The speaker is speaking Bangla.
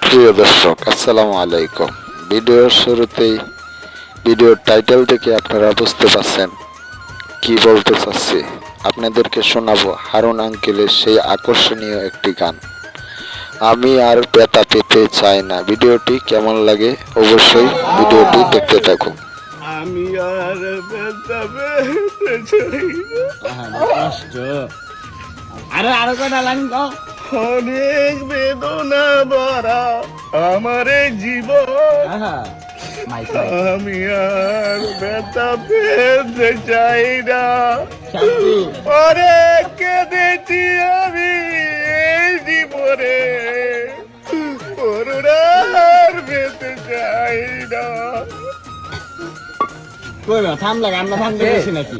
প্রিয় দর্শক, আসসালামু আলাইকুম। ভিডিওর শুরুতেই ভিডিওর টাইটেল থেকে আপনারা বুঝতে পারছেন কি বলতে চাচ্ছি। আপনাদেরকে শোনাবো হারুন আঙ্কেলের সেই আকর্ষণীয় একটি গান, আমি আর ব্যথা পেতে চাই না। ভিডিওটি কেমন লাগে অবশ্যই ভিডিওটি দেখতে থাকুন। আমি আর ব্যথা পেতে চাই না। কষ্ট আরো কটা লাইন গাও। অনেক বেদনা ভরা আমার এই জীবন, আমি আর ব্যথা পেতে চাই না। অনেক কেঁদেছি আমি এই জীবনে, করুণার পেতে চাই না। কই থামলা গান না থামতে গেছি নাকি?